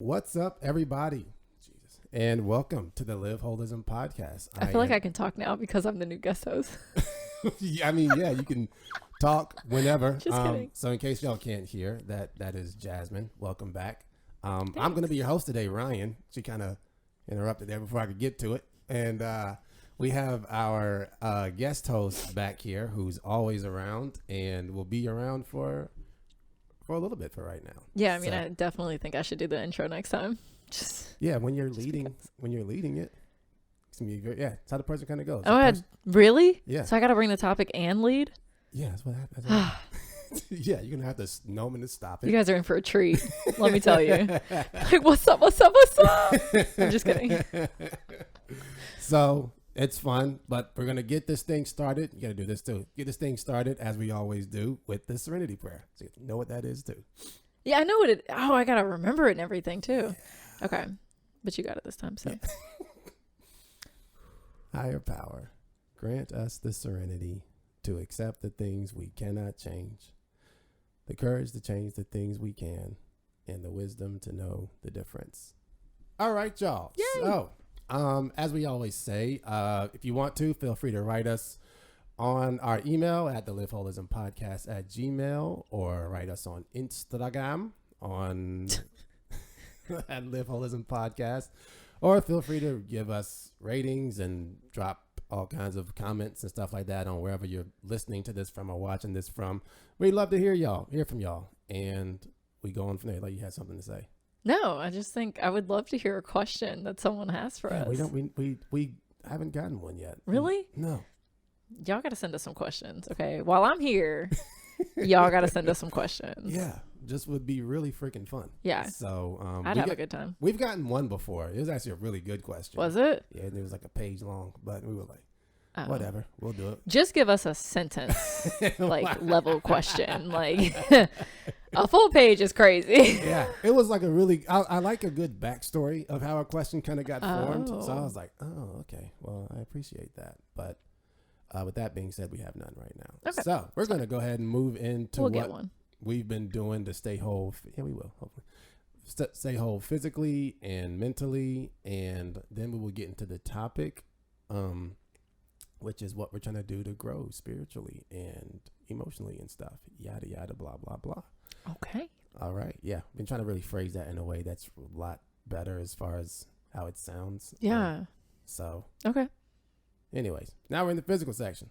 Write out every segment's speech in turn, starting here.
What's up, everybody? Jesus. And welcome to the Wholism podcast. I feel like I can talk now because I'm the new guest host. I mean, yeah, you can talk whenever. Just kidding. So in case y'all can't hear, that is Jasmine. Welcome back. I'm going to be your host today, Ryan. She kind of interrupted there before I could get to it. And we have our guest host back here who's always around and will be around for a little bit for right now. Yeah, I mean, I definitely think I should do the intro next time. When you're leading it, it's gonna be very, it's how the person kind of goes. Really? Yeah. So I got to bring the topic and lead? Yeah, that's what happens. Yeah, you're gonna have to know when to stop it. You guys are in for a treat. Let me tell you. Like, what's up? I'm just kidding. So it's fun, but we're gonna get this thing started. You gotta do this too. Get this thing started as we always do with the Serenity Prayer. So you know what that is too. Yeah, I know what it. Oh, I gotta remember it and everything too. Yeah. Okay, but you got it this time. So, higher power, grant us the serenity to accept the things we cannot change, the courage to change the things we can, and the wisdom to know the difference. All right, y'all. Yay. So, as we always say, if you want to, feel free to write us on our email at thelivewholismpodcast@gmail.com or write us on Instagram on at thelivewholismpodcast, or feel free to give us ratings and drop all kinds of comments and stuff like that on wherever you're listening to this from or watching this from. We'd love to hear from y'all, and we go on from there. Like you had something to say. No, I just think I would love to hear a question that someone has for us. We haven't gotten one yet. Really? No. Y'all got to send us some questions, okay? While I'm here, y'all got to send us some questions. Yeah, just would be really freaking fun. Yeah. So I'd have a good time. We've gotten one before. It was actually a really good question. Was it? Yeah, it was like a page long, but we were like, whatever, we'll do it. Just give us a sentence, like level question. Like a full page is crazy. Yeah, it was like I like a good backstory of how a question kind of got formed. So I was like, oh, okay. Well, I appreciate that. But with that being said, we have none right now. Okay. So we're going to go ahead and move into get one. We've been doing to stay whole. Yeah, we will, hopefully. Stay whole physically and mentally. And then we will get into the topic, which is what we're trying to do to grow spiritually and emotionally and stuff. Yada, yada, blah, blah, blah. Okay. All right. Yeah. Been trying to really phrase that in a way that's a lot better as far as how it sounds. Yeah. So. Okay. Anyways, now we're in the physical section.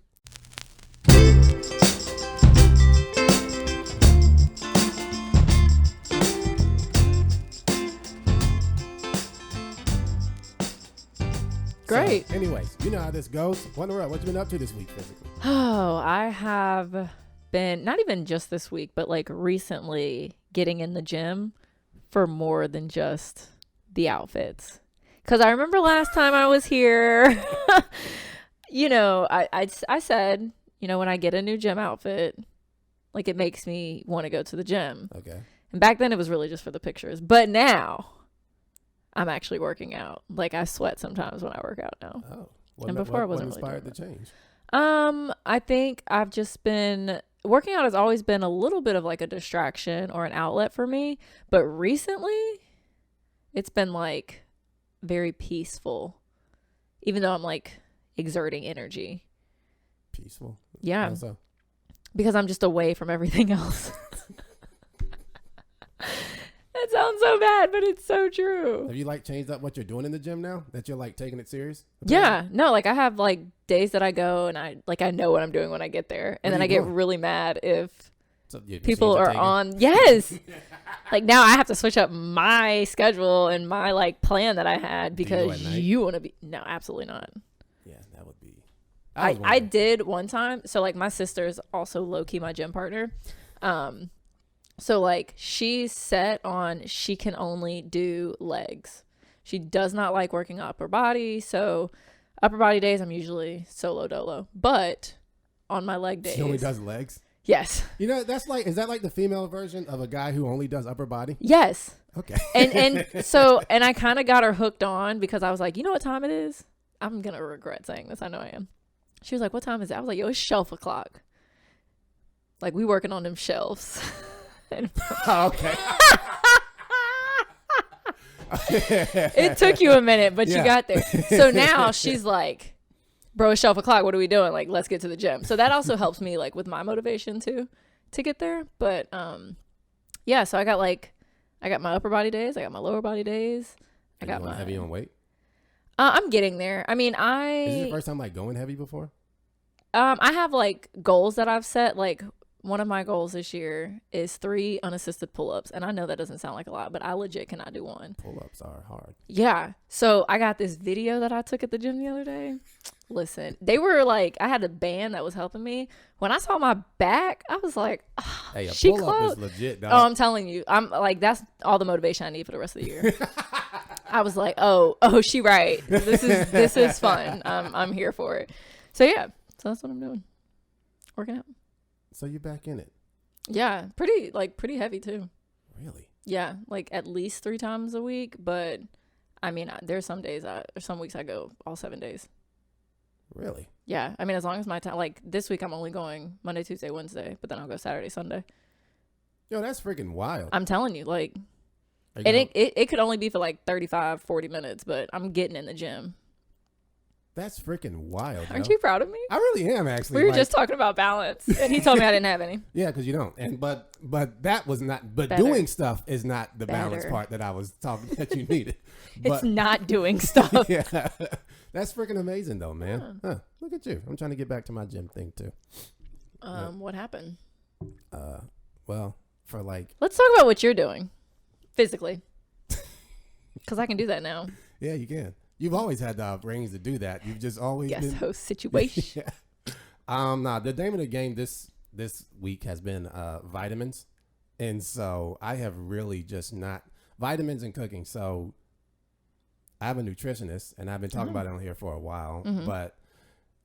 Great. So, anyways, you know how this goes. What you been up to this week physically? Oh, I have been, not even just this week, but like recently getting in the gym for more than just the outfits. Because I remember last time I was here, I said, when I get a new gym outfit, like it makes me want to go to the gym. Okay. And back then it was really just for the pictures. But now I'm actually working out. Like I sweat sometimes when I work out now. Oh. And before I wasn't really inspired the change? I think I've just been working out has always been a little bit of like a distraction or an outlet for me. But recently it's been like very peaceful, even though I'm like exerting energy. Peaceful? Yeah. How so? Because I'm just away from everything else. That sounds so bad, but it's so true. Have you like changed up what you're doing in the gym now that you're like taking it serious? Yeah. No, like I have like days that I go and I know what I'm doing when I get there. And then I get really mad if people are on. Yes. Like now I have to switch up my schedule and my like plan that I had because you want to be. No, absolutely not. Yeah, that would be. I did one time. So like my sister's also low key my gym partner. So like she's set on she can only do legs. She does not like working upper body. So upper body days I'm usually solo dolo. But on my leg days. She only does legs? Yes. You know, is that like the female version of a guy who only does upper body? Yes. Okay. And I kind of got her hooked on because I was like, you know what time it is? I'm going to regret saying this. I know I am. She was like, what time is it? I was like, yo, it's shelf o'clock. Like we working on them shelves. Okay. It took you a minute, but you got there. So now she's like, bro, it's 12 o'clock. What are we doing? Like, let's get to the gym. So that also helps me like with my motivation too, to get there. But yeah, so I got my upper body days. I got my lower body days. I got my heavy on weight. I'm getting there. I mean, Is this your first time like going heavy before? I have like goals that I've set. Like one of my goals this year is 3 unassisted pull-ups. And I know that doesn't sound like a lot, but I legit cannot do one. Pull-ups are hard. Yeah. So I got this video that I took at the gym the other day. Listen, they were like, I had a band that was helping me. When I saw my back, I was like, oh, hey, a she pull-up is legit, dog. Oh, I'm telling you. I'm like, that's all the motivation I need for the rest of the year. I was like, oh, she right. This is fun. I'm here for it. So yeah, so that's what I'm doing. Working out. So you're back in it. Yeah, pretty heavy too. Really? Yeah, like at least 3 times a week. But I mean, there's some days or some weeks I go all 7 days. Really? Yeah, I mean, as long as my time, like this week I'm only going Monday, Tuesday, Wednesday, but then I'll go Saturday, Sunday. Yo, that's freaking wild. I'm telling you, like, and it could only be for like 35, 40 minutes, but I'm getting in the gym. That's freaking wild. Aren't you proud of me? I really am, actually. We were just talking about balance, and he told me I didn't have any. Yeah, because you don't. And but that was not. But doing stuff is not the balance part that I was talking that you needed. But, it's not doing stuff. Yeah, that's freaking amazing, though, man. Huh, look at you. I'm trying to get back to my gym thing too. What happened? Well, for like. Let's talk about what you're doing, physically, because I can do that now. Yeah, you can. You've always had the brains to do that. You've just always guest been host situation. Yeah. Nah, the name of the game this week has been vitamins, and so I have really just not vitamins and cooking. So I have a nutritionist, and I've been talking about it on here for a while. But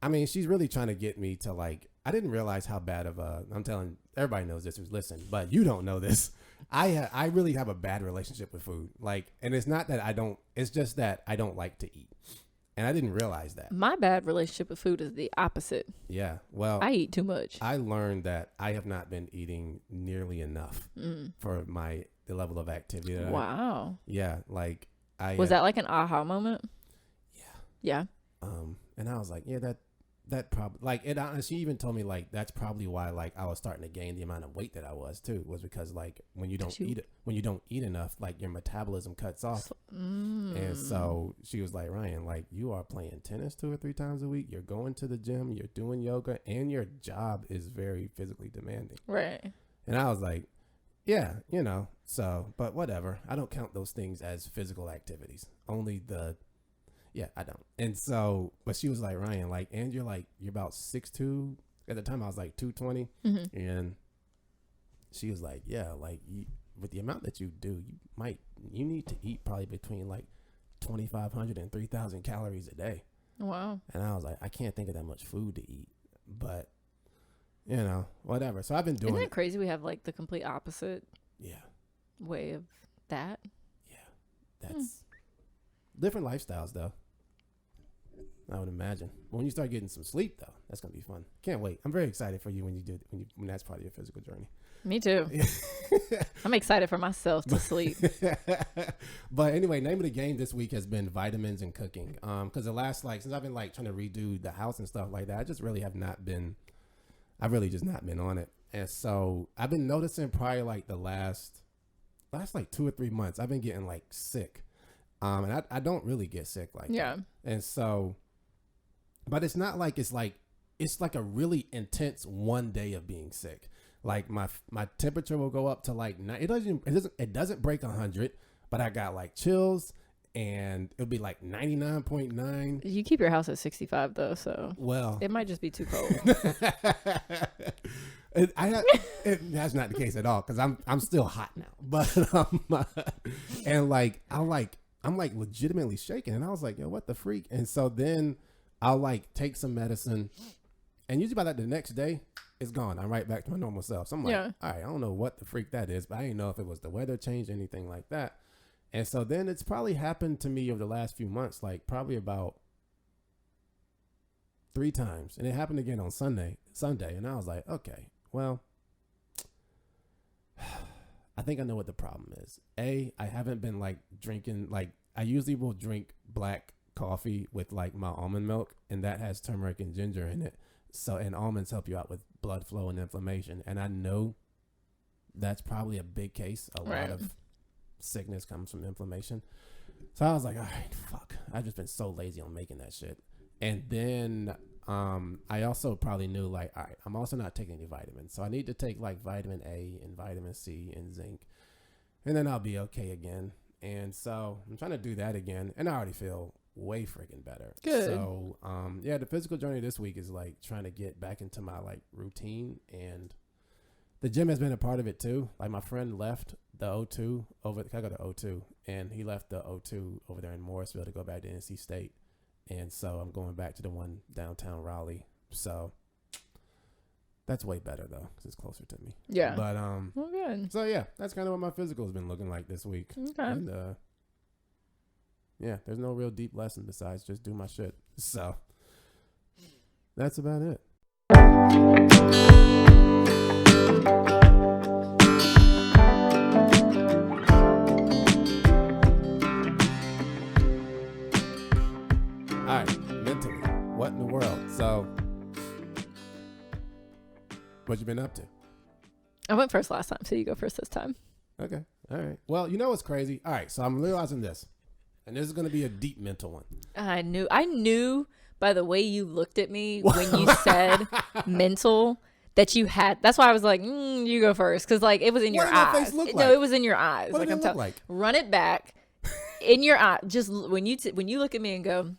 I mean, she's really trying to get me to like. I didn't realize how bad of a. I'm telling everybody knows this who's listening, but you don't know this. I really have a bad relationship with food. Like, and it's not that I don't. It's just that I don't like to eat, and I didn't realize that. My bad relationship with food is the opposite. Yeah, well, I eat too much. I learned that I have not been eating nearly enough for the level of activity. That wow. Yeah, like I was that like an aha moment? Yeah. And I was like, yeah, that probably like it. She even told me like that's probably why like I was starting to gain the amount of weight that I was too, was because like when you don't eat enough, like your metabolism cuts off. And so she was like, Ryan, like you are playing tennis 2 or 3 times a week, you're going to the gym, you're doing yoga, and your job is very physically demanding. Right. And I was like, yeah, so but whatever. I don't count those things as physical activities. Only yeah, I don't. And so, but she was like, Ryan, like, and you're about 6'2". At the time I was like 220. And she was like, yeah, like with the amount that you do, you need to eat probably between like 2,500 and 3,000 calories a day. Wow. And I was like, I can't think of that much food to eat, but whatever. So I've been doing. Isn't it crazy? We have like the complete opposite. Yeah. Way of that. Yeah. That's different lifestyles though. I would imagine. But when you start getting some sleep, though, that's gonna be fun. Can't wait. I'm very excited for you when that's part of your physical journey. Me too. I'm excited for myself to sleep. But anyway, name of the game this week has been vitamins and cooking. Because the last since I've been like trying to redo the house and stuff like that, I just really have not been. I've really just not been on it, and so I've been noticing probably like the last like 2 or 3 months, I've been getting like sick. And I don't really get sick like that. And so. But it's not like it's like a really intense one day of being sick. Like my temperature will go up to like it doesn't break 100, but I got like chills and it'll be like 99.9. You keep your house at 65 though, so well it might just be too cold. That's not the case at all because I'm still hot now. But and like I'm like legitimately shaking, and I was like, yo, what the freak? And so then I'll like take some medicine, and usually by the next day, it's gone. I'm right back to my normal self. So I'm like, all right, I don't know what the freak that is, but I didn't know if it was the weather change, anything like that. And so then it's probably happened to me over the last few months, like probably about 3 times. And it happened again on Sunday. And I was like, okay, well, I think I know what the problem is. I haven't been like drinking, like I usually will drink black coffee with like my almond milk, and that has turmeric and ginger in it. So, and almonds help you out with blood flow and inflammation. And I know that's probably a big case. A lot of sickness comes from inflammation. So I was like, all right, fuck. I've just been so lazy on making that shit. And then I also probably knew like, all right, I'm also not taking any vitamins. So I need to take like vitamin A and vitamin C and zinc. And then I'll be okay again. And so I'm trying to do that again. And I already feel way freaking better. Good. So yeah, the physical journey this week is like trying to get back into my like routine, and the gym has been a part of it too. Like my friend left the O2 over, I go to O2, and he left the O2 over there in Morrisville to go back to NC State. And so I'm going back to the one downtown Raleigh. So that's way better though, because it's closer to me. Yeah. But well, good. so yeah, that's kind of what my physical has been looking like this week. Okay. And yeah, there's no real deep lesson besides just do my shit. So that's about it. All right, mentally, what in the world? So, what you been up to? I went first last time, so you go first this time. Okay, all right. Well, you know what's crazy? All right, so I'm realizing this, and this is going to be a deep mental one. I knew by the way you looked at me when you said mental that you had. That's why I was like, you go first, because like it was in your eyes. What did my face look like? No, it was in your eyes. What like did it look like? Run it back in your eye. Just when you look at me and go,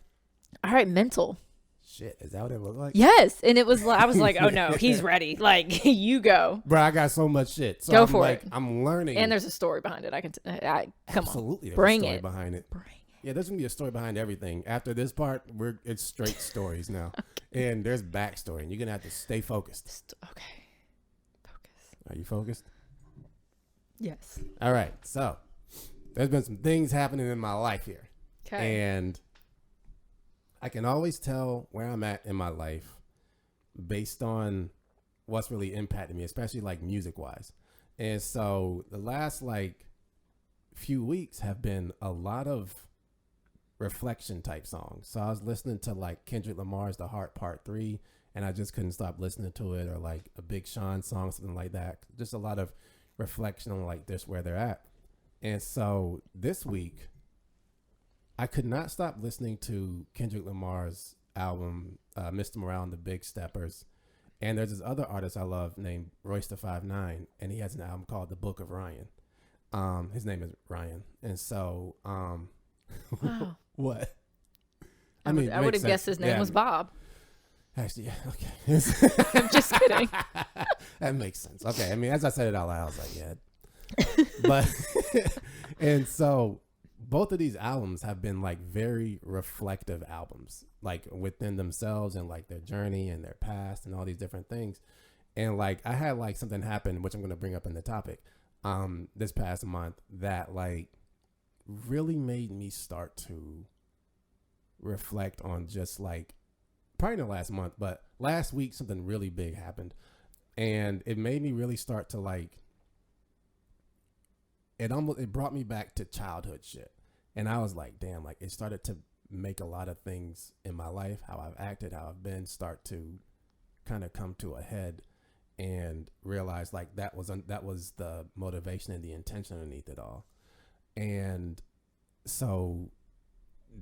all right, mental. Shit, is that what it looked like? Yes, and it was. I was like, oh no, he's ready. Like you go, bro. I got so much shit. So go I'm for like, it. I'm learning, and there's a story behind it. Come absolutely on, there's bring a story it behind it. Bring it. Yeah, there's gonna be a story behind everything. After this part, it's straight stories now, okay. And there's backstory, and you're gonna have to stay focused. Okay, focus. Are you focused? Yes. All right. So there's been some things happening in my life here, Okay. and I can always tell where I'm at in my life based on what's really impacted me, especially like music wise. And so the last like few weeks have been a lot of reflection type songs. So I was listening to like Kendrick Lamar's The Heart Part 3, and I just couldn't stop listening to it, or like a Big Sean song, something like that. Just a lot of reflection on like just where they're at. And so this week, I could not stop listening to Kendrick Lamar's album, Mr. Morale and the Big Steppers. And there's this other artist I love named Royce the 5'9", and he has an album called The Book of Ryan. His name is Ryan. And so, Wow. What? I would have guessed his name was Bob. Actually, yeah, okay. I'm just kidding. That makes sense. Okay. I mean, as I said it out loud, I was like, yeah. But, and so both of these albums have been like very reflective albums, like within themselves and like their journey and their past and all these different things. And like, I had like something happen, which I'm going to bring up in the topic, this past month that like really made me start to reflect on just like, probably in the last month, but last week something really big happened, and it made me really start to like, it brought me back to childhood shit. And I was like, damn, like it started to make a lot of things in my life, how I've acted, how I've been, start to kind of come to a head, and realize like that was the motivation and the intention underneath it all. And so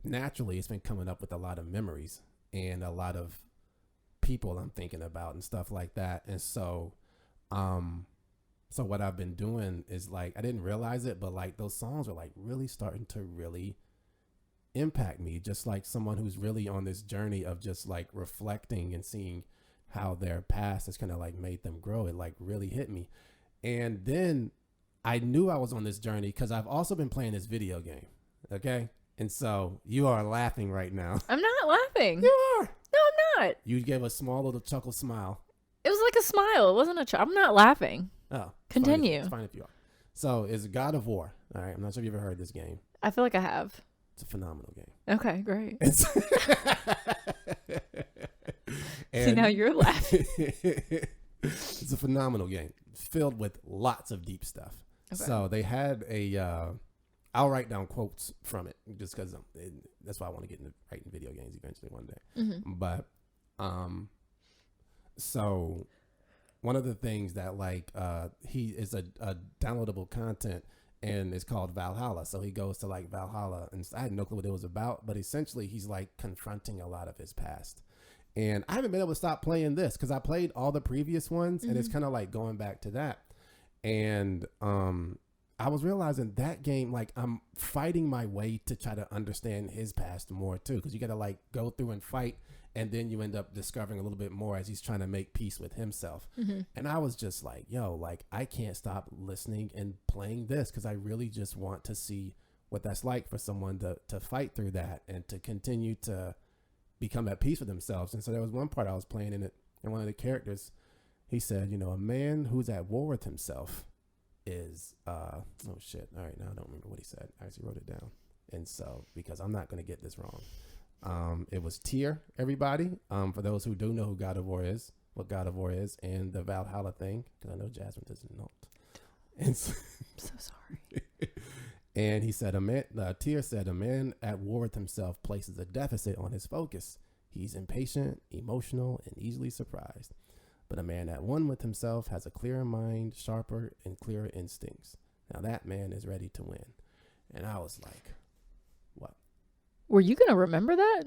naturally it's been coming up with a lot of memories and a lot of people I'm thinking about and stuff like that. And so, so what I've been doing is like, I didn't realize it, but like those songs are like really starting to really impact me, just like someone who's really on this journey of just like reflecting and seeing how their past has kind of like made them grow. It like really hit me. And then I knew I was on this journey because I've also been playing this video game. Okay. And so you are laughing right now. I'm not laughing. You are. No, I'm not. You gave a small little chuckle smile. It was like a smile. It wasn't I'm not laughing. Oh, continue. It's fine if you are. So it's God of War. All right. I'm not sure if you've ever heard this game. I feel like I have. It's a phenomenal game. Okay, great. See, now you're laughing. It's a phenomenal game filled with lots of deep stuff. Okay. So they had I'll write down quotes from it just because that's why I want to get into writing video games eventually one day. Mm-hmm. But so one of the things that like he is a downloadable content and it's called Valhalla. So he goes to like Valhalla, and I had no clue what it was about, but essentially he's like confronting a lot of his past. And I haven't been able to stop playing this because I played all the previous ones, and it's kind of like going back to that. And I was realizing that game, like I'm fighting my way to try to understand his past more too, because you got to like go through and fight, and then you end up discovering a little bit more as he's trying to make peace with himself. Mm-hmm. And I was just like, yo, like I can't stop listening and playing this because I really just want to see what that's like for someone to fight through that and to continue to become at peace with themselves. And so there was one part I was playing in it, and one of the characters, he said, you know, a man who's at war with himself is oh shit, all right, now I don't remember what he said. I actually wrote it down, and so because I'm not going to get this wrong, it was Tyr, everybody, for those who do know who God of War is, what God of War is, and the Valhalla thing, because I know Jasmine doesn't know. And so, I'm so sorry. And he said, Tyr said, a man at war with himself places a deficit on his focus. He's impatient, emotional, and easily surprised. But a man at one with himself has a clearer mind, sharper, and clearer instincts. Now that man is ready to win. And I was like, what? Were you going to remember that?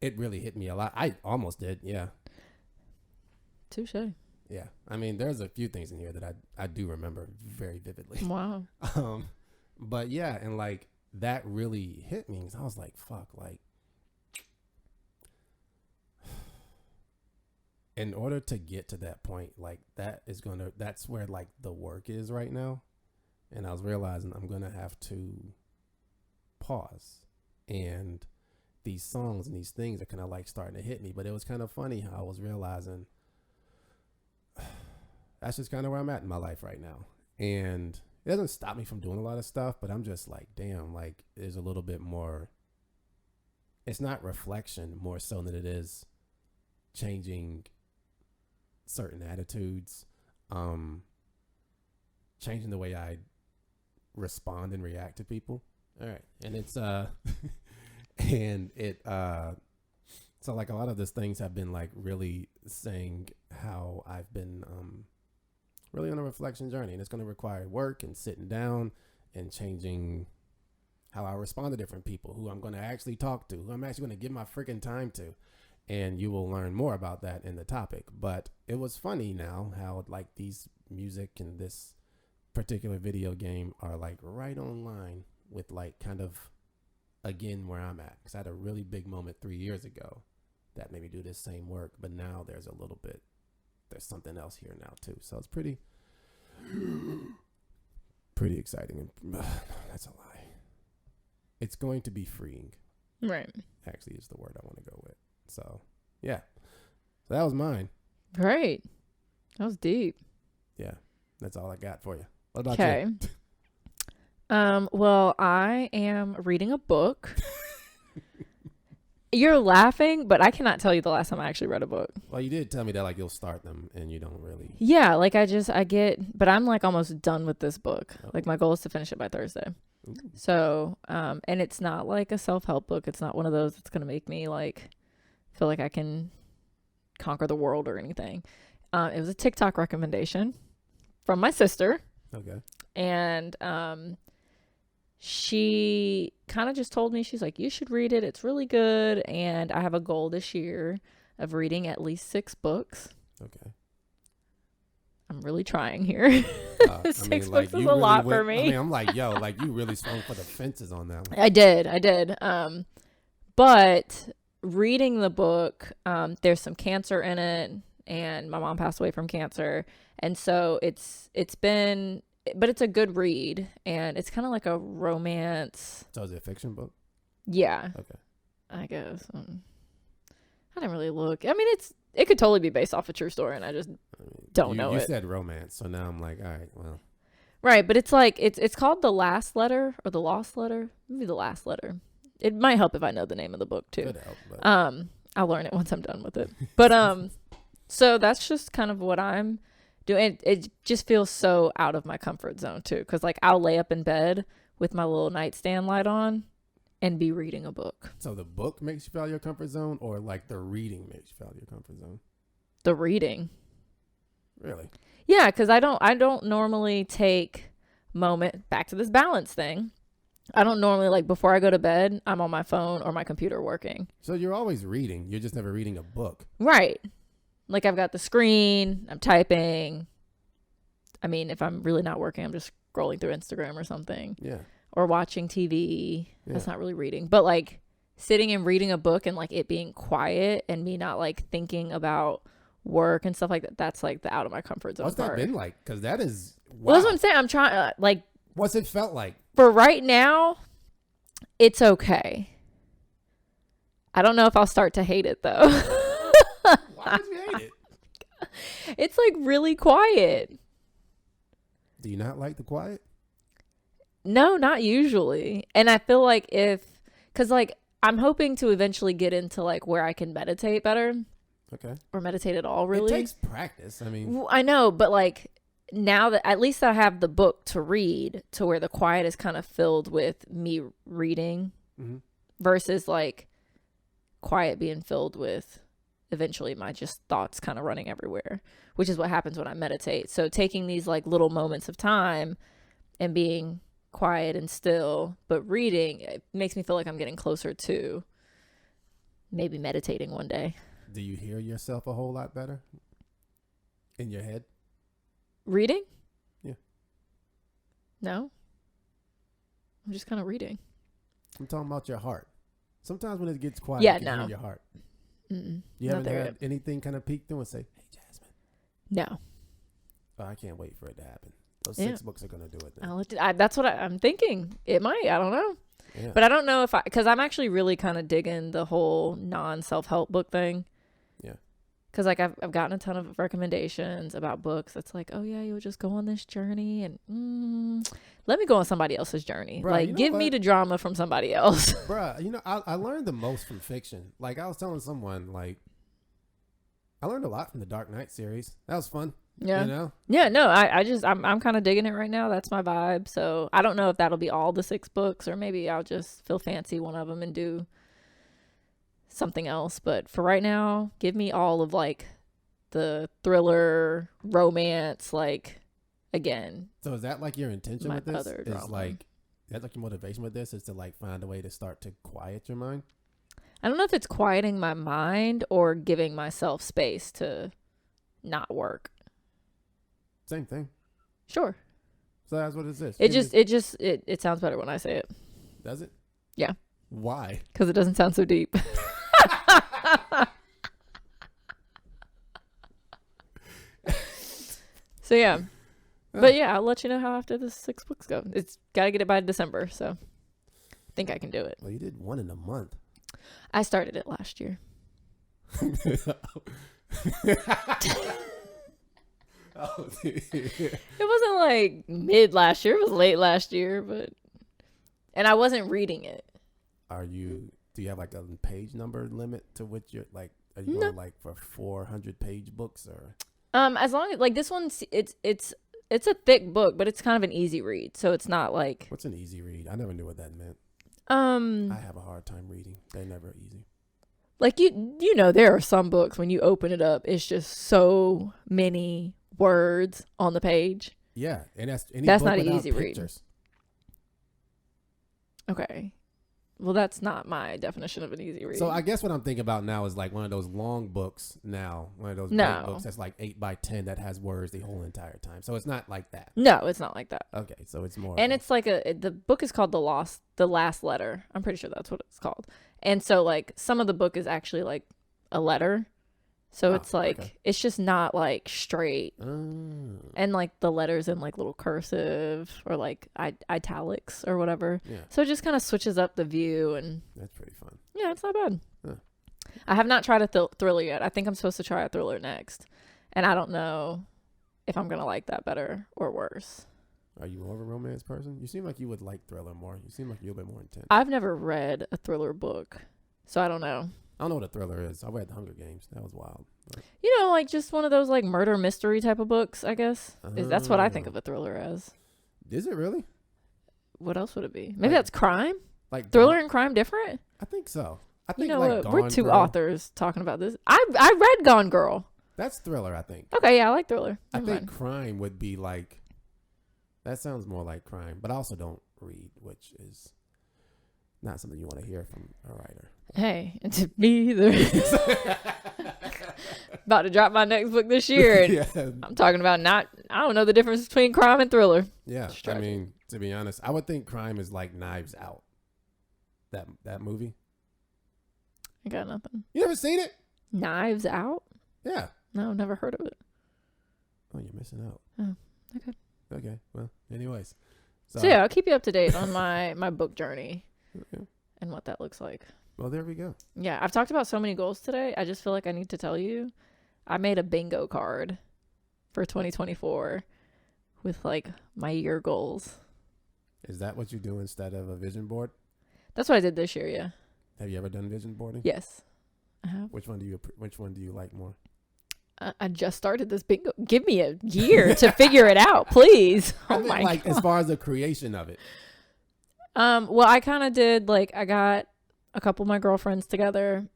It really hit me a lot. I almost did, yeah. Touche. Yeah. I mean, there's a few things in here that I do remember very vividly. Wow. But yeah, and like that really hit me because I was like, fuck, like in order to get to that point, like that's where like the work is right now. And I was realizing I'm going to have to pause, and these songs and these things are kind of like starting to hit me. But it was kind of funny how I was realizing that's just kind of where I'm at in my life right now. And it doesn't stop me from doing a lot of stuff, but I'm just like, damn, like there's a little bit more. It's not reflection more so than it is changing certain attitudes, changing the way I respond and react to people. All right. And it's, and it, so like a lot of these things have been like really saying how I've been, really on a reflection journey, and it's going to require work and sitting down and changing how I respond to different people, who I'm going to actually talk to, who I'm actually going to give my freaking time to. And you will learn more about that in the topic. But it was funny now how like these music and this particular video game are like right on line with like kind of again where I'm at. Because I had a really big moment 3 years ago that made me do this same work, but now there's something else here now too. So it's pretty exciting. And that's a lie. It's going to be freeing. Right. Actually is the word I want to go with. So yeah. So that was mine. Right. That was deep. Yeah. That's all I got for you. What about Okay. you? Well, I am reading a book. You're laughing, but I cannot tell you the last time I actually read a book. Well, you did tell me that like you'll start them and you don't really. Yeah, like but I'm like almost done with this book. Oh. Like my goal is to finish it by Thursday. Ooh. So, and it's not like a self-help book. It's not one of those that's going to make me like feel like I can conquer the world or anything. It was a TikTok recommendation from my sister. Okay. And she kind of just told me, she's like, you should read it. It's really good. And I have a goal this year of reading at least 6 books. Okay. I'm really trying here. 6 books is a lot for me. I mean, I'm like, yo, like you really swung for the fences on that one. I did. But reading the book, there's some cancer in it, and my mom passed away from cancer. And so it's a good read, and it's kind of like a romance. So is it a fiction book? Yeah. Okay. I guess. I didn't really look. I mean, it could totally be based off a true story, and I just don't know you it. You said romance, so now I'm like, all right, well. Right, but it's like it's called The Last Letter or The Lost Letter. Maybe The Last Letter. It might help if I know the name of the book too. Could help, but. I'll learn it once I'm done with it. But so that's just kind of what I'm it just feels so out of my comfort zone too. Because like I'll lay up in bed with my little nightstand light on and be reading a book. So the book makes you feel out of your comfort zone, or like the reading makes you feel out of your comfort zone? The reading. Really? Yeah, because I don't normally take back to this balance thing. I don't normally, like, before I go to bed, I'm on my phone or my computer working. So you're always reading. You're just never reading a book. Right. Like, I've got the screen. I'm typing. I mean, if I'm really not working, I'm just scrolling through Instagram or something. Yeah. Or watching TV. Yeah. That's not really reading. But, like, sitting and reading a book and, like, it being quiet and me not, like, thinking about work and stuff like that, that's, like, the out of my comfort zone What's part. that been like? Because that is, wow. Well, that's what I'm saying. I'm trying, like. What's it felt like? For right now, it's okay. I don't know if I'll start to hate it, though. Why would you hate it? It's, like, really quiet. Do you not like the quiet? No, not usually. And I feel like because, like, I'm hoping to eventually get into, like, where I can meditate better. Okay. Or meditate at all, really. It takes practice. I mean. I know, but, like, now that at least I have the book to read to where the quiet is kind of filled with me reading versus like quiet being filled with eventually my just thoughts kind of running everywhere, which is what happens when I meditate. So taking these like little moments of time and being quiet and still, but reading, it makes me feel like I'm getting closer to maybe meditating one day. Do you hear yourself a whole lot better in your head? Reading? Yeah. No. I'm just kind of reading. I'm talking about your heart. Sometimes when it gets quiet, yeah, you can hear your heart. Mm-mm. You haven't had anything kind of peek through and say, hey, Jasmine. No. Oh, I can't wait for it to happen. Those 6 books are going to do it then. That's what I'm thinking. It might. I don't know. Yeah. But I don't know because I'm actually really kind of digging the whole non-self-help book thing. Yeah. Because, like, I've gotten a ton of recommendations about books. That's like, oh, yeah, you'll just go on this journey. And let me go on somebody else's journey. Bruh, like, give me the drama from somebody else. Bruh, you know, I learned the most from fiction. Like, I was telling someone, like, I learned a lot from the Dark Knight series. That was fun. Yeah. You know? Yeah, no, I'm kind of digging it right now. That's my vibe. So I don't know if that'll be all the 6 books or maybe I'll just feel fancy one of them and do something else. But for right now, give me all of like the thriller, romance, like again. So is that like your intention with this? Is drama. Like, that's like your motivation with this is to like find a way to start to quiet your mind? I don't know if it's quieting my mind or giving myself space to not work. Same thing. Sure. So that's what it is. It sounds better when I say it. Does it? Yeah. Why? Because it doesn't sound so deep. So yeah. But yeah, I'll let you know how after the 6 books go. It's got to get it by December, so I think I can do it. Well, you did 1 in a month. I started it last year. Oh, it wasn't like mid last year. It was late last year, and I wasn't reading it. Do you have like a page number limit to which you're like, are you going like for 400 page books or? As long as like this one's, it's a thick book, but it's kind of an easy read. So it's not like. What's an easy read? I never knew what that meant. I have a hard time reading. They're never easy. Like you know, there are some books when you open it up, it's just so many words on the page. Yeah, and that's not an easy pictures. Read. Okay. Well, that's not my definition of an easy read. So I guess what I'm thinking about now is like one of those long books now, one of those big books that's like 8 by 10 that has words the whole entire time. So it's not like that. No, it's not like that. Okay, so it's more. And it's like the book is called The Last Letter. I'm pretty sure that's what it's called. And so like some of the book is actually like a letter. So it's like, it's just not like straight. And like the letters in like little cursive or like italics or whatever. Yeah. So it just kind of switches up the view and. That's pretty fun. Yeah, it's not bad. Huh. I have not tried a thriller yet. I think I'm supposed to try a thriller next. And I don't know if I'm going to like that better or worse. Are you more of a romance person? You seem like you would like thriller more. You seem like you're a bit more intense. I've never read a thriller book, so I don't know. I don't know what a thriller is. I read The Hunger Games. That was wild. But, You know, like just one of those like murder mystery type of books, I guess. That's what I think Oh. of a thriller as. Is it really? What else would it be? Maybe Like- that's crime? Like Thriller and crime different? I think so. I You think know like what? We're Gone two Girl, authors talking about this. I read Gone Girl. That's thriller, I think. Okay, yeah, I like thriller. I Never think mind. crime would be like, that sounds more like crime, but I also don't read, which is not something you want to hear from a writer. Hey, and to me, about to drop my next book this year. And Yeah. I'm talking about I don't know the difference between crime and thriller. Yeah. It's I tragic. mean, to be honest, I would think crime is like Knives Out. That movie. I got nothing. You never seen it? Knives Out? Yeah. No, never heard of it. Oh, you're missing out. Oh, okay. Okay. Well, anyways. So yeah, I'll keep you up to date on my book journey Okay. and what that looks like. Well, there we go. Yeah, I've talked about so many goals today. I just feel like I need to tell you, I made a bingo card for 2024 with like my year goals. Is that what you do instead of a vision board? That's what I did this year. Yeah. Have you ever done vision boarding? Yes, I have. Which one do you like more? I just started this bingo. Give me a year to figure it out, please. I Oh mean, my like god. as far as the creation of it. Well, I kind of did like I got a couple of my girlfriends together.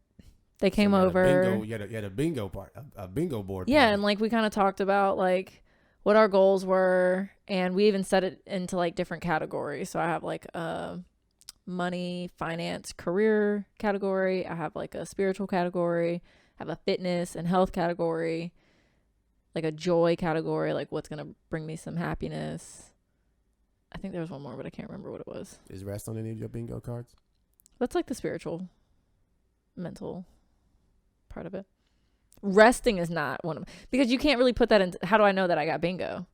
They came So you had a over. bingo, you had a bingo part, a bingo board. Yeah, party. and like we kind of talked about like what our goals were, and we even set it into like different categories. So I have like money, finance, career category. I have like a spiritual category. I have a fitness and health category, like a joy category, like what's gonna bring me some happiness. I think there was one more, but I can't remember what it was. Is rest on any of your bingo cards? That's like the spiritual, mental part of it. Resting is not one of them because you can't really put that in. How do I know that I got bingo?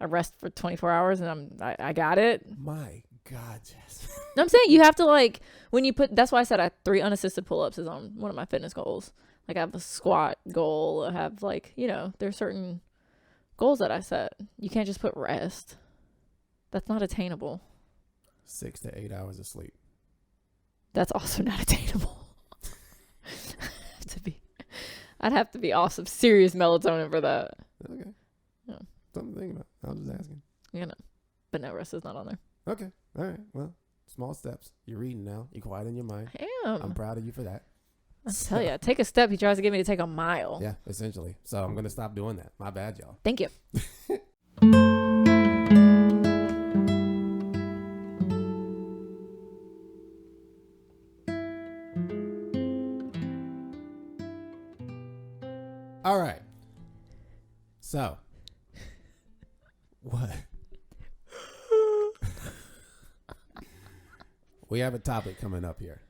I rest for 24 hours and I got it. My God, Jasmine. No, I'm saying you have to like when you put. That's why I said I 3 unassisted pull-ups is on one of my fitness goals. Like I have a squat goal. I have like there's certain goals that I set. You can't just put rest. That's not attainable. 6 to 8 hours of sleep. That's also not attainable. I'd have to be off some serious melatonin for that. Okay. Yeah. Something to think about. I was just asking. But no, rest is not on there. Okay. All right. Well, small steps. You're reading now. You're quiet in your mind. I I'm am. proud of you for that. I tell you, take a step. He tries to get me to take a mile. Yeah, essentially. So I'm going to stop doing that. My bad, y'all. Thank you. All right. So, what? We have a topic coming up here,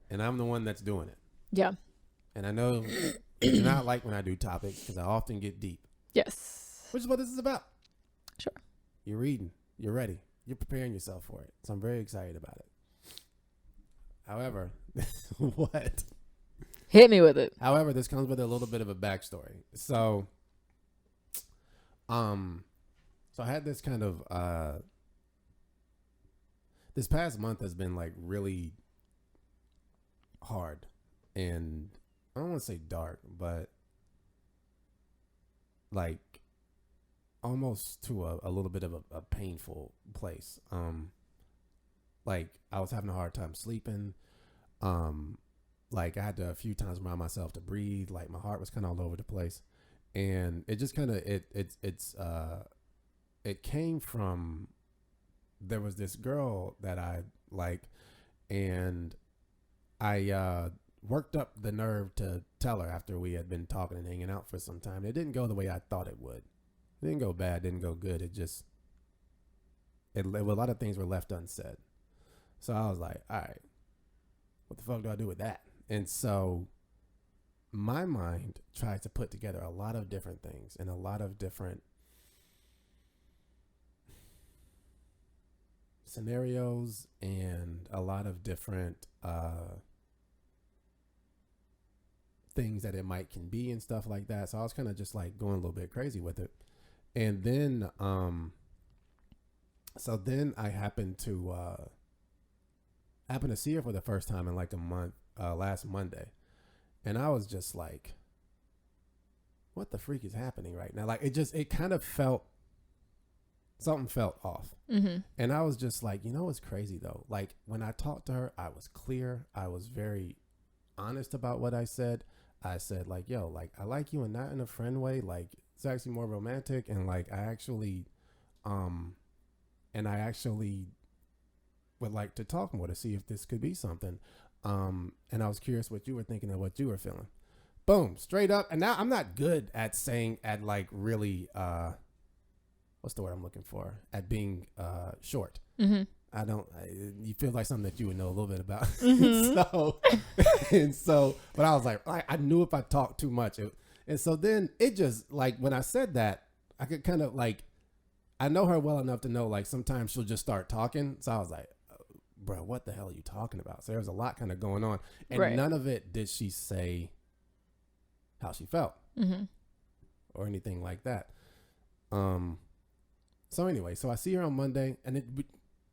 and I'm the one that's doing it. Yeah. And I know you do not like when I do topics because I often get deep, Yes. which is what this is about. Sure. You're reading. You're ready. You're preparing yourself for it. So I'm very excited about it. However, what? Hit me with it. However, this comes with a little bit of a backstory. So I had this kind of this past month has been like really hard, and I don't want to say dark, but like almost to a little bit of a painful place. Like I was having a hard time sleeping. Like I had to a few times remind myself to breathe. Like my heart was kind of all over the place, and it just kind of it came from, there was this girl that I like, and I worked up the nerve to tell her after we had been talking and hanging out for some time. It didn't go the way I thought it would. It didn't go bad, didn't go good. A lot of things were left unsaid. So I was like, all right, what the fuck do I do with that? And so my mind tried to put together a lot of different things and a lot of different scenarios and a lot of different things that it might can be and stuff like that. So I was kind of just like going a little bit crazy with it. And then so then I happened to I happened to see her for the first time in like a month, last Monday. And I was just like, what the freak is happening right now? Like, it kind of something felt off. Mm-hmm. And I was just like, you know what's crazy though? Like, when I talked to her, I was clear. I was very honest about what I said. I said, like, yo, like, I like you, and not in a friend way. Like, it's actually more romantic. And like, I actually would like to talk more to see if this could be something. And I was curious what you were thinking and what you were feeling. Boom, straight up. And now I'm not good at saying, at like really, what's the word I'm looking for? At being short. Mm-hmm. You feel like something that you would know a little bit about. Mm-hmm. But I was like, I knew if I talked too much. And so then it just, like, when I said that, I could kind of like, I know her well enough to know, like, sometimes she'll just start talking. So I was like, bro, what the hell are you talking about? So there was a lot kind of going on. And none of it did she say how she felt or anything like that. So anyway, so I see her on Monday, and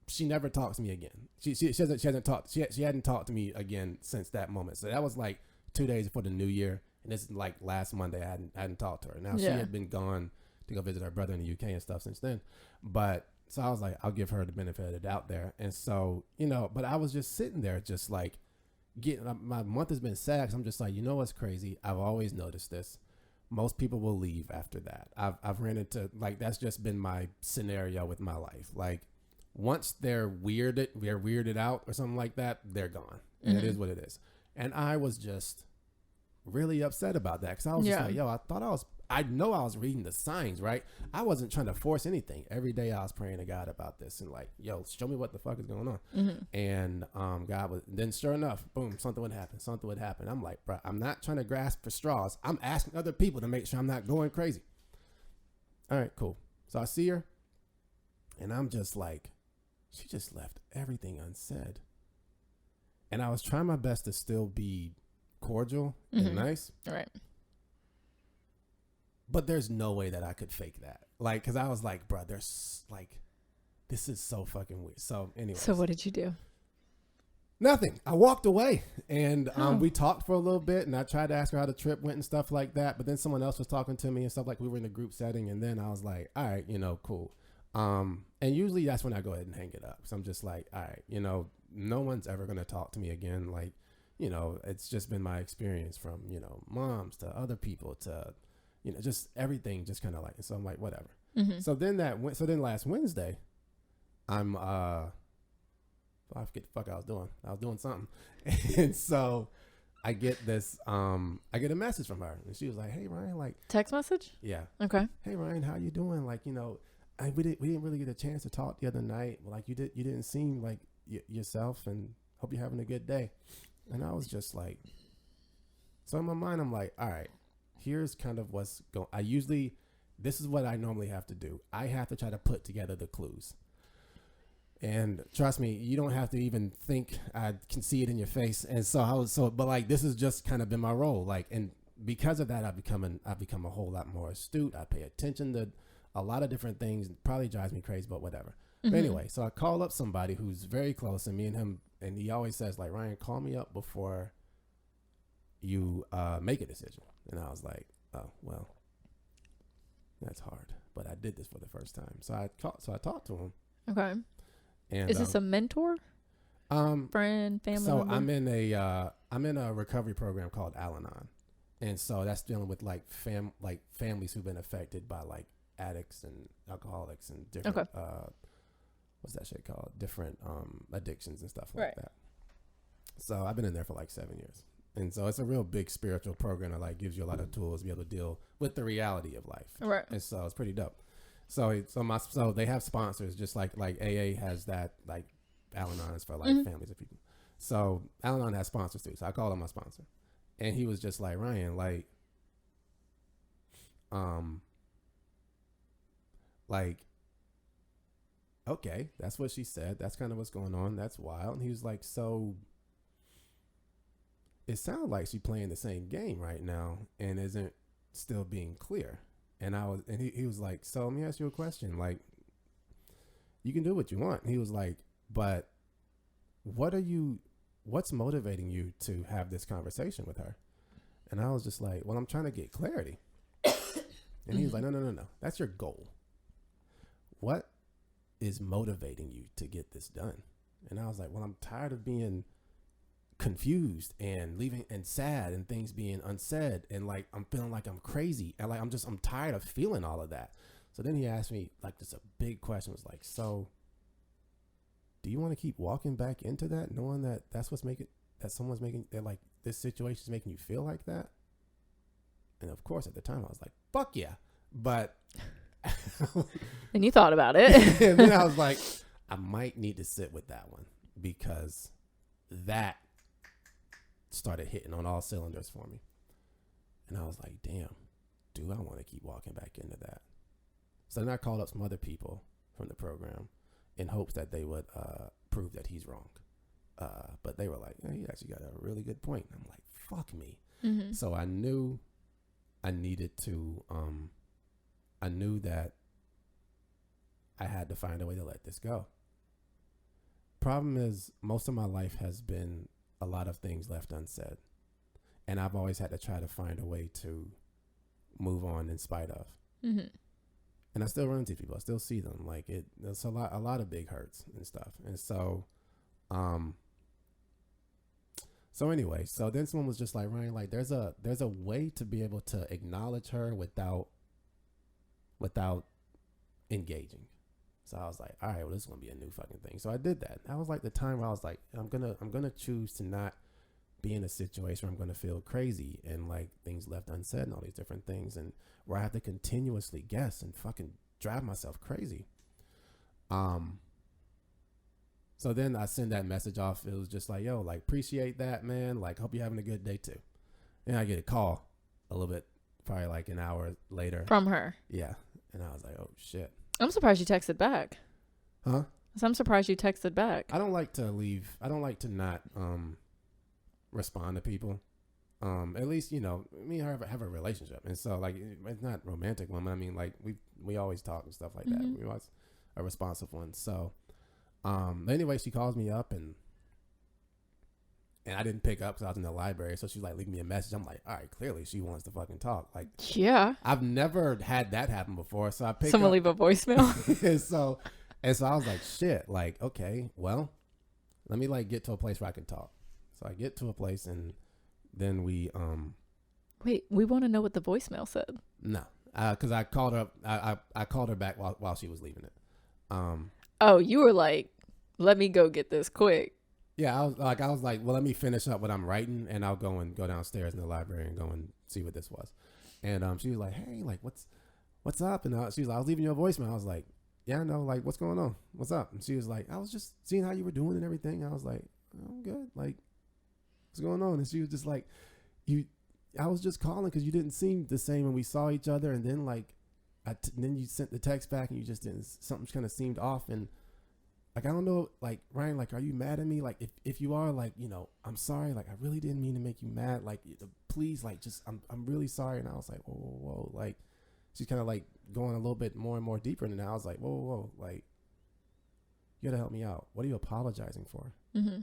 she never talks to me again. She hadn't talked to me again since that moment. So that was like 2 days before the new year, and this is like last Monday. I hadn't talked to her. Now she had been gone to go visit her brother in the UK and stuff since then. But so I was like, I'll give her the benefit of the doubt there. And so, you know, but I was just sitting there, just like my month has been sad. 'Cause I'm just like, you know what's crazy? I've always noticed this. Most people will leave after that. I've ran into, like, that's just been my scenario with my life. Like, once they're weirded out or something like that, they're gone. And it is what it is. And I was just really upset about that, because I was just like, yo, I know I was reading the signs, right? I wasn't trying to force anything. Every day I was praying to God about this and like, yo, show me what the fuck is going on. And God was, then sure enough, boom, something would happen. I'm like, bro, I'm not trying to grasp for straws. I'm asking other people to make sure I'm not going crazy. All right, cool. So I see her, and I'm just like, she just left everything unsaid. And I was trying my best to still be cordial and nice. All right. But there's no way that I could fake that. Like, because I was like, bro, there's like, this is so fucking weird. So anyway. So what did you do? Nothing. I walked away, and we talked for a little bit, and I tried to ask her how the trip went and stuff like that. But then someone else was talking to me and stuff, like we were in a group setting. And then I was like, all right, you know, cool. And usually that's when I go ahead and hang it up. So I'm just like, all right, you know, no one's ever going to talk to me again. Like, you know, it's just been my experience from, you know, moms to other people to, you know, just everything just kind of like, so I'm like, whatever. So then last Wednesday, I forget the fuck I was doing. I was doing something. And so I get this, I get a message from her, and she was like, hey Ryan, like, text message? Yeah. Okay. Hey Ryan, how you doing? Like, you know, we didn't really get a chance to talk the other night. Like, you didn't seem like yourself, and hope you're having a good day. And I was just like, so in my mind, I'm like, all right, here's kind of what's going. This is what I normally have to do. I have to try to put together the clues. And trust me, you don't have to even think. I can see it in your face. And but like, this has just kind of been my role. Like, and because of that, I've become a whole lot more astute. I pay attention to a lot of different things. It probably drives me crazy, but whatever. But anyway, so I call up somebody who's very close, and me and him, and he always says, like, Ryan, call me up before you make a decision. And I was like, oh, well, that's hard. But I did this for the first time. So I talked to him. Okay. And is this a mentor? Friend, family so member? I'm in a recovery program called Al-Anon. And so that's dealing with like families who've been affected by like addicts and alcoholics and different what's that shit called? Different addictions and stuff like that. So I've been in there for like 7 years. And so it's a real big spiritual program that like gives you a lot of tools to be able to deal with the reality of life. Right. And so it's pretty dope. So they have sponsors, just like AA has that, like Al-Anon is for like families of people. So Al-Anon has sponsors too. So I called him my sponsor, and he was just like, Ryan, like, okay, that's what she said. That's kind of what's going on. That's wild. And he was like, so it sounds like she's playing the same game right now and isn't still being clear. And he was like, so let me ask you a question. Like, you can do what you want. And he was like, but what's motivating you to have this conversation with her? And I was just like, well, I'm trying to get clarity. And he was like, no. That's your goal. What is motivating you to get this done? And I was like, well, I'm tired of being confused and leaving and sad and things being unsaid. And like, I'm feeling like I'm crazy. And like, I'm tired of feeling all of that. So then he asked me like this a big question, was like, so do you want to keep walking back into that, knowing that that's what's making, that someone's making, that like this situation is making you feel like that? And of course, at the time I was like, fuck yeah. But and you thought about it. and then I was like, I might need to sit with that one, because that started hitting on all cylinders for me. And I was like, damn, do I want to keep walking back into that? So then I called up some other people from the program in hopes that they would prove that he's wrong. But they were like, hey, you actually got a really good point. And I'm like, fuck me. Mm-hmm. So I knew I needed to, I knew that I had to find a way to let this go. Problem is, most of my life has been a lot of things left unsaid. And I've always had to try to find a way to move on in spite of. Mm-hmm. And I still run into people. I still see them. Like there's a lot of big hurts and stuff. And so, so anyway, so then someone was just like, Ryan, like there's a way to be able to acknowledge her without engaging. So I was like, all right, well, this is going to be a new fucking thing. So I did that. That was like the time where I was like, I'm going to choose to not be in a situation where I'm going to feel crazy and like things left unsaid and all these different things, and where I have to continuously guess and fucking drive myself crazy. So then I send that message off. It was just like, yo, like, appreciate that, man. Like, hope you're having a good day too. Then I get a call a little bit, probably like an hour later. From her. Yeah. And I was like, oh shit. I'm surprised you texted back. Huh? So I'm surprised you texted back. I don't like to not respond to people. At least, you know, me and her have a relationship. And so like, it's not romantic one. I mean, like we always talk and stuff like that. We always a responsive one. So, anyway, she calls me up and I didn't pick up because I was in the library. So she was like, leave me a message. I'm like, all right, clearly she wants to fucking talk. Like, yeah, I've never had that happen before. So I picked someone up. leave a voicemail. and so I was like, shit, like, okay, well, let me like get to a place where I can talk. So I get to a place and then we, Wait, we want to know what the voicemail said. No, cause I called her up. I called her back while she was leaving it. Oh, you were like, let me go get this quick. Yeah, I was like, well, let me finish up what I'm writing, and I'll go downstairs in the library and go and see what this was. And she was like, hey, like, what's up? And she was like, I was leaving you a voicemail. I was like, yeah, I know, like, what's going on? What's up? And she was like, I was just seeing how you were doing and everything. I was like, oh, I'm good. Like, what's going on? And she was just like, I was just calling because you didn't seem the same when we saw each other, and then like, then you sent the text back and you just didn't. Something kind of seemed off, and like, I don't know, like, Ryan, like, are you mad at me? Like, if you are, like, you know, I'm sorry. Like, I really didn't mean to make you mad. Like, please, like, just, I'm really sorry. And I was like, whoa. Like, she's kind of like going a little bit more and more deeper. And I was like, whoa. Like, you gotta help me out. What are you apologizing for? Mm-hmm.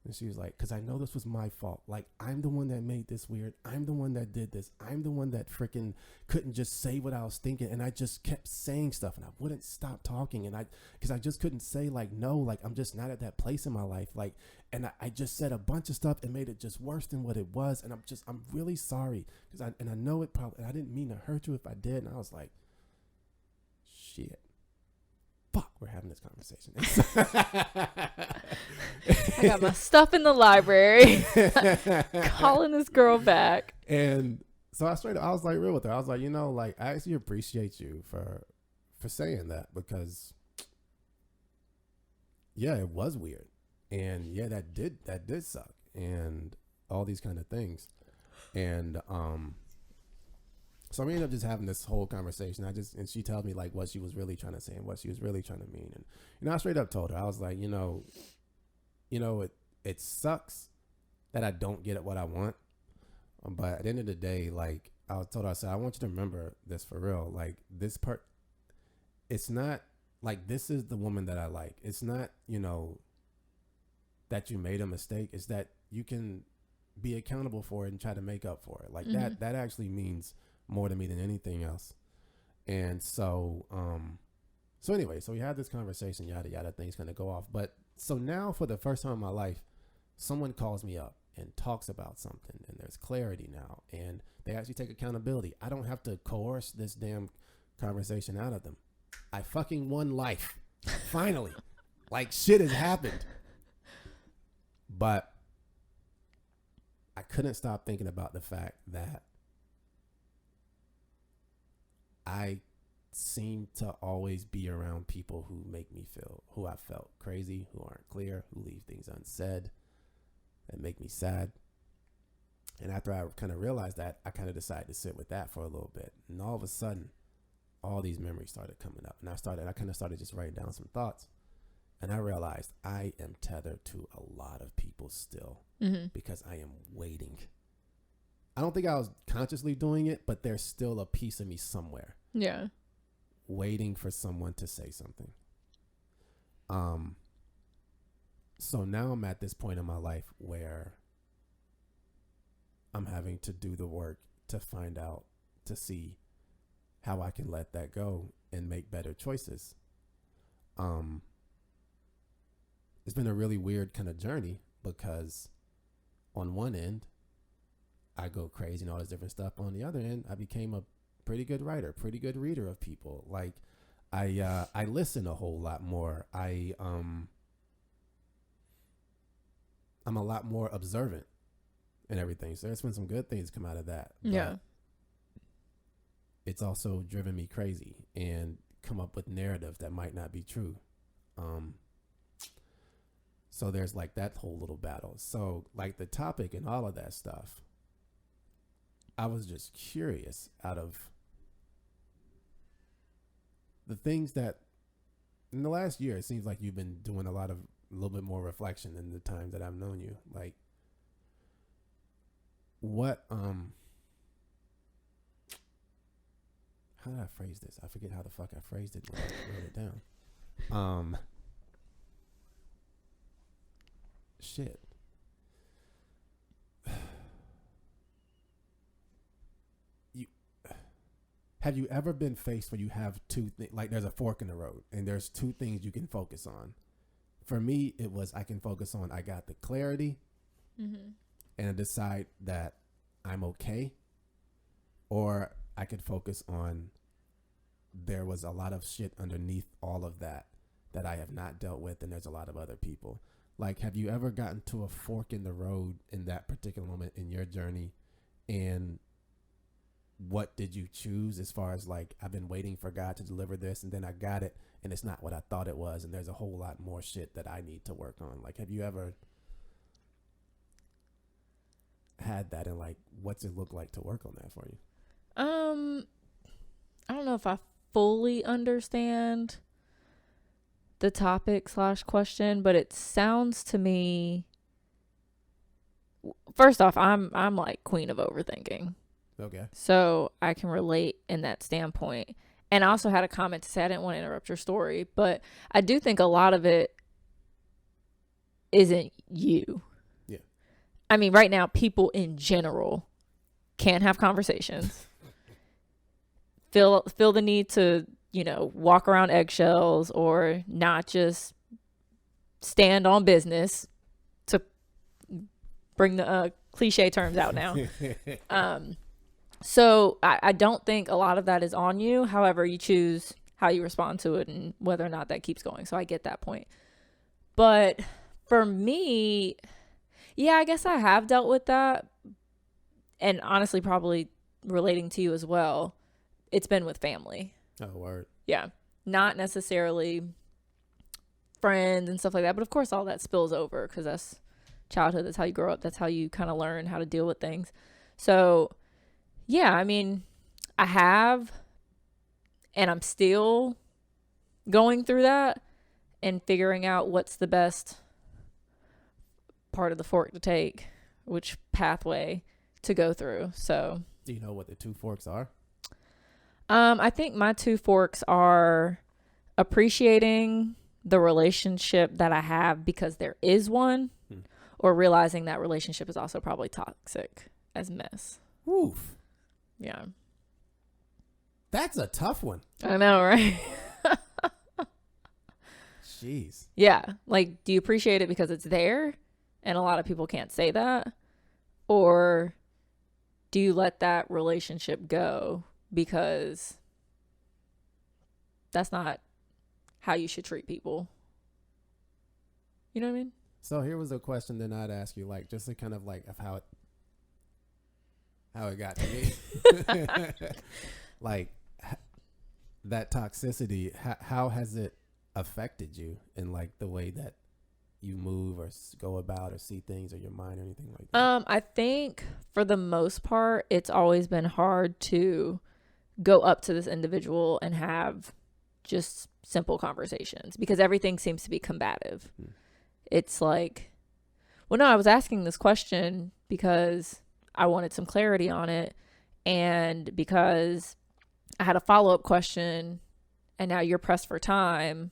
And she was like, because I know this was my fault. Like, I'm the one that made this weird. I'm the one that did this. I'm the one that freaking couldn't just say what I was thinking. And I just kept saying stuff and I wouldn't stop talking. And because I just couldn't say like, no, like, I'm just not at that place in my life. Like, and I just said a bunch of stuff and made it just worse than what it was. And I'm really sorry. Because I know it probably, I didn't mean to hurt you if I did. And I was like, shit. Fuck, we're having this conversation. I got my stuff in the library. Calling this girl back. And so I was like real with her. I was like, you know, like, I actually appreciate you for saying that, because yeah, it was weird. And yeah, that did suck, and all these kind of things. And so we ended up just having this whole conversation. And she tells me like what she was really trying to say and what she was really trying to mean. And, you know, I straight up told her, I was like, you know, it sucks that I don't get what I want. But at the end of the day, like, I told her, I said, I want you to remember this for real. Like, this part, it's not like, this is the woman that I like. It's not, you know, that you made a mistake is that you can be accountable for it and try to make up for it. Like that actually means more to me than anything else. And so, so anyway, so we had this conversation, yada, yada, things going to go off. But so now for the first time in my life, someone calls me up and talks about something, and there's clarity now, and they actually take accountability. I don't have to coerce this damn conversation out of them. I fucking won life. Finally. Like, shit has happened. But I couldn't stop thinking about the fact that I seem to always be around people who make me feel, who I felt crazy, who aren't clear, who leave things unsaid, that make me sad. And after I kind of realized that, I kind of decided to sit with that for a little bit. And all of a sudden, all these memories started coming up. And I kind of started just writing down some thoughts. And I realized I am tethered to a lot of people still because I am waiting. I don't think I was consciously doing it, but there's still a piece of me somewhere. Yeah. Waiting for someone to say something. So now I'm at this point in my life where I'm having to do the work to find out, to see how I can let that go and make better choices. It's been a really weird kind of journey because on one end, I go crazy and all this different stuff. On the other end, I became a pretty good writer, pretty good reader of people. Like I listen a whole lot more. I'm a lot more observant and everything. So there's been some good things come out of that. Yeah. It's also driven me crazy and come up with narratives that might not be true. So there's like that whole little battle. So like the topic and all of that stuff, I was just curious out of the things that in the last year, it seems like you've been doing a little bit more reflection than the times that I've known you. Like what, how did I phrase this? I forget how the fuck I phrased it when I wrote it down. Shit. Have you ever been faced where you have two things, like there's a fork in the road and there's two things you can focus on? For me, it was I can focus on I got the clarity and I decide that I'm okay, or I could focus on there was a lot of shit underneath all of that I have not dealt with, and there's a lot of other people. Like, have you ever gotten to a fork in the road in that particular moment in your journey, and what did you choose as far as like, I've been waiting for God to deliver this and then I got it and it's not what I thought it was and there's a whole lot more shit that I need to work on? Like, have you ever had that, and like, what's it look like to work on that for you? I don't know if I fully understand the topic / question, but it sounds to me, first off, I'm like queen of overthinking. Okay. So I can relate in that standpoint. And I also had a comment to say, I didn't want to interrupt your story, but I do think a lot of it isn't you. Yeah. I mean, right now, people in general can't have conversations, feel the need to, walk around eggshells or not just stand on business, to bring the cliche terms out now. So I don't think a lot of that is on you. However, you choose how you respond to it and whether or not that keeps going. So I get that point. But for me, yeah, I guess I have dealt with that. And honestly, probably relating to you as well, it's been with family. Oh, word. Yeah. Not necessarily friends and stuff like that. But of course, all that spills over because that's childhood. That's how you grow up. That's how you kind of learn how to deal with things. So yeah, I mean, I have, and I'm still going through that and figuring out what's the best part of the fork to take, which pathway to go through. So, do you know what the two forks are? I think my two forks are appreciating the relationship that I have because there is one, or realizing that relationship is also probably toxic as mess. Oof. Yeah. That's a tough one. I know, right? Jeez. Yeah. Like, do you appreciate it because it's there? And a lot of people can't say that. Or do you let that relationship go because that's not how you should treat people? You know what I mean? So here was a question then I'd ask you, like, just to kind of like of how it got to me. Like that toxicity, how has it affected you in like the way that you move or go about or see things or your mind or anything like that? I think for the most part, it's always been hard to go up to this individual and have just simple conversations because everything seems to be combative. It's like, well, no, I was asking this question because I wanted some clarity on it and because I had a follow-up question and now you're pressed for time.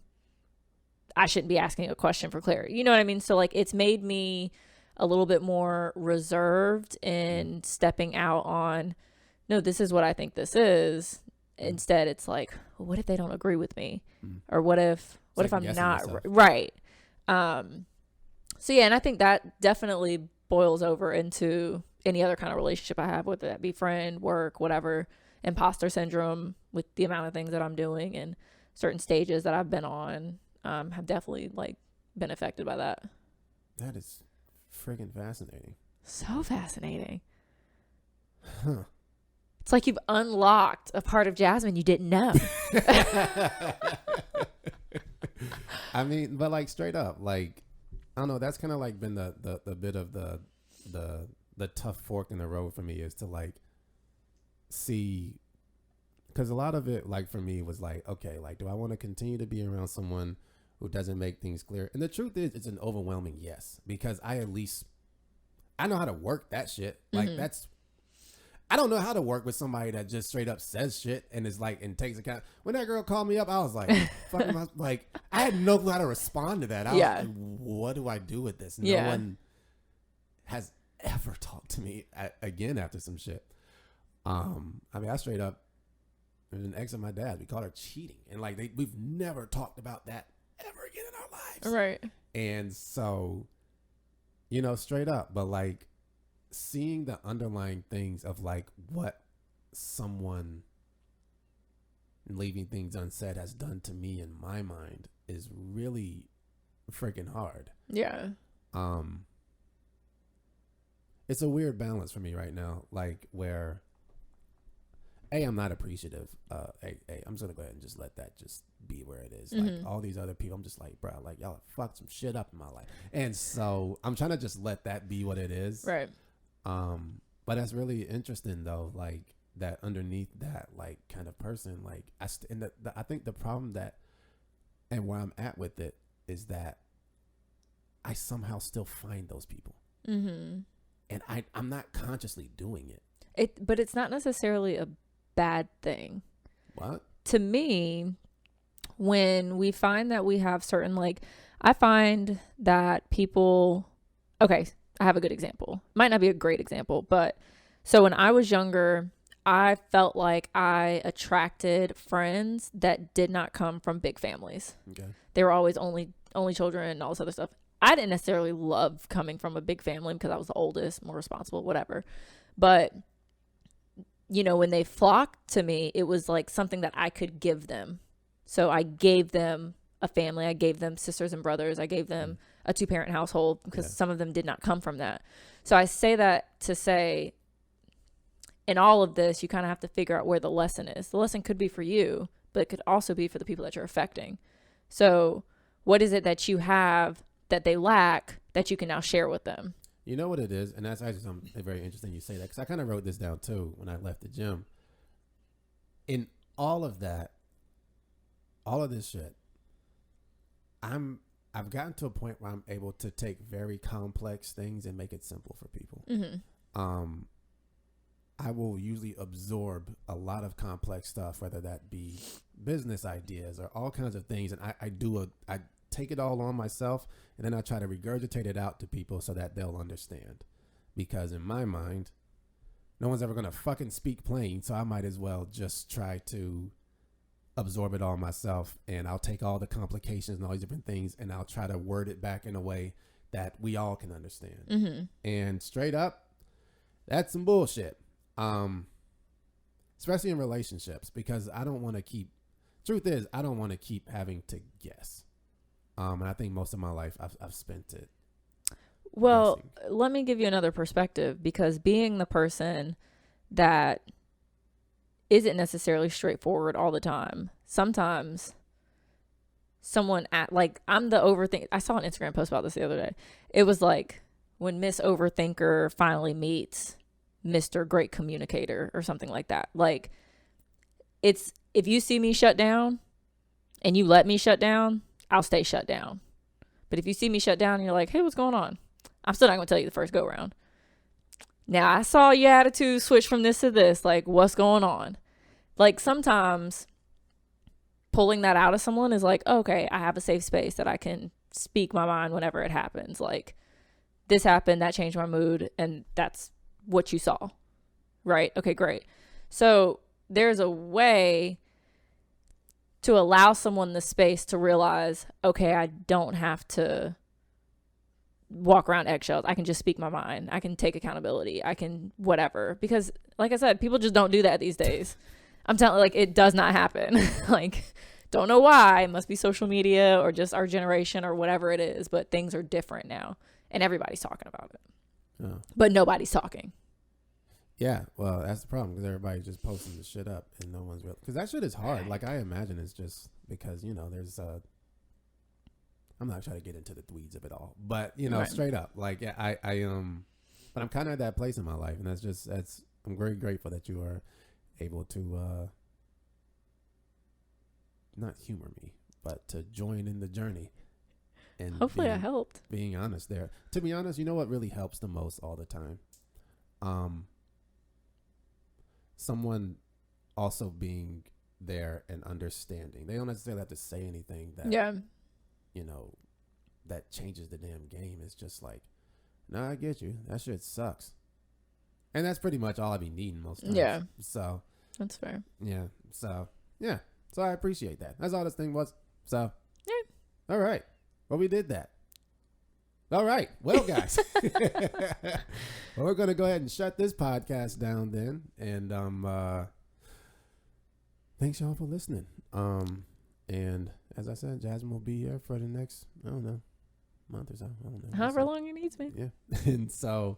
I shouldn't be asking a question for clarity. You know what I mean? So like it's made me a little bit more reserved in stepping out on, no, this is what I think this is. Instead, it's like, well, what if they don't agree with me? Or what if I'm not right? So yeah, and I think that definitely boils over into any other kind of relationship I have, whether that be friend, work, whatever. Imposter syndrome with the amount of things that I'm doing and certain stages that I've been on have definitely like been affected by that. That is friggin' fascinating. So fascinating. Huh. It's like you've unlocked a part of Jasmine you didn't know. I mean, but like straight up, like, I don't know, that's kind of like been the bit of the tough fork in the road for me is to like see, because a lot of it like for me was like, okay, like, do I want to continue to be around someone who doesn't make things clear? And the truth is it's an overwhelming yes, because I know how to work that shit. Like I don't know how to work with somebody that just straight up says shit and is like, and takes account. When that girl called me up, I was like, fucking, like, I had no clue how to respond to that. I was like, what do I do with this? No one has ever talked to me again after some shit. I mean, I straight up, there's an ex of my dad. We called her cheating. And like, we've never talked about that ever again in our lives. Right. And so, you know, straight up, but like, seeing the underlying things of like what someone leaving things unsaid has done to me in my mind is really freaking hard. Yeah. It's a weird balance for me right now, like where I'm not appreciative. I'm just gonna go ahead and just let that just be where it is. Like all these other people, I'm just like, bro, like y'all have fucked some shit up in my life. And so I'm trying to just let that be what it is. Right. But that's really interesting though, like that underneath that like kind of person, like I think the problem that and where I'm at with it is that I somehow still find those people, and I'm not consciously doing it. But it's not necessarily a bad thing. What? To me, when we find that we have certain, like, I find that people, okay, I have a good example. Might not be a great example, but so when I was younger, I felt like I attracted friends that did not come from big families. Okay. They were always only children and all this other stuff. I didn't necessarily love coming from a big family because I was the oldest, more responsible, whatever. But, you know, when they flocked to me, it was like something that I could give them. So I gave them a family. I gave them sisters and brothers. I gave them a 2-parent household because some of them did not come from that. So I say that to say, in all of this, you kind of have to figure out where the lesson is. The lesson could be for you, but it could also be for the people that you're affecting. So what is it that you have that they lack that you can now share with them? You know what it is? And that's actually something very interesting you say that, because I kind of wrote this down too when I left the gym. In all of that, all of this shit, I've gotten to a point where I'm able to take very complex things and make it simple for people. I will usually absorb a lot of complex stuff, whether that be business ideas or all kinds of things. And I take it all on myself, and then I try to regurgitate it out to people so that they'll understand. Because in my mind, no one's ever going to fucking speak plain, so I might as well just try to absorb it all myself, and I'll take all the complications and all these different things, and I'll try to word it back in a way that we all can understand. Mm-hmm. And straight up, that's some bullshit. Especially in relationships, because I don't want to keep, truth is, I don't want to keep having to guess. And I think most of my life I've spent it. Well, guessing. let me give you another perspective, because being the person that isn't necessarily straightforward all the time, sometimes someone I'm the overthink. I saw an Instagram post about this the other day. It was like when Miss Overthinker finally meets Mr. Great Communicator or something like that. Like, it's, if you see me shut down and you let me shut down, I'll stay shut down. But if you see me shut down and you're like, hey, what's going on? I'm still not going to tell you the first go round. Now, I saw your attitude switch from this to this. Like, what's going on? Like, sometimes pulling that out of someone is like, okay, I have a safe space that I can speak my mind whenever it happens. Like, this happened, that changed my mood, and that's what you saw, right? Okay, great. So there's a way to allow someone the space to realize, okay, I don't have to walk around eggshells. I can just speak my mind. I can take accountability. I can whatever. Because like I said, people just don't do that these days. I'm telling, like, it does not happen. Like, don't know why. It must be social media or just our generation or whatever it is, but things are different now and everybody's talking about it. Oh. But nobody's talking. Yeah, well, that's the problem, because everybody's just posting the shit up and no one's real. Because that shit is hard. Like, I imagine it's just because, you know, there's I'm not trying to get into the weeds of it all, but, you know, Right. straight up, like, I but I'm kind of at that place in my life, and I'm very grateful that you are able to not humor me, but to join in the journey. And Hopefully I helped. being honest there. To be honest, you know what really helps the most all the time? Someone also being there and understanding. They don't necessarily have to say anything that, you know, that changes the damn game. It's just like, no, I get you. That shit sucks. And that's pretty much all I be needing most times. Yeah. So. That's fair. Yeah. So, yeah. So I appreciate that. That's all this thing was. So. Yeah. All right. Well, we did that. All right. Well, guys, well, we're going to go ahead and shut this podcast down then. And thanks, y'all, for listening. And as I said, Jasmine will be here for the next, I don't know, month or so. I don't know. However long he needs me. Yeah. And so,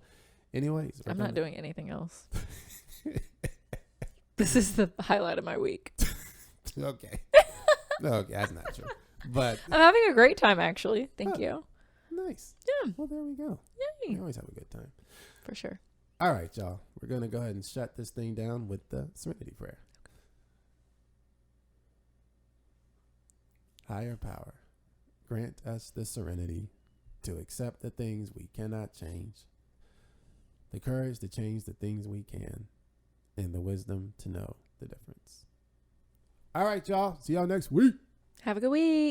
anyways. I'm not doing anything else. This is the highlight of my week. Okay. Okay, that's not true. But I'm having a great time, actually. Thank you. Nice. Yeah. Well, there we go. Yay. We always have a good time. For sure. All right, y'all. We're going to go ahead and shut this thing down with the Serenity Prayer. Higher power, grant us the serenity to accept the things we cannot change, the courage to change the things we can, and the wisdom to know the difference. All right, y'all. See y'all next week. Have a good week.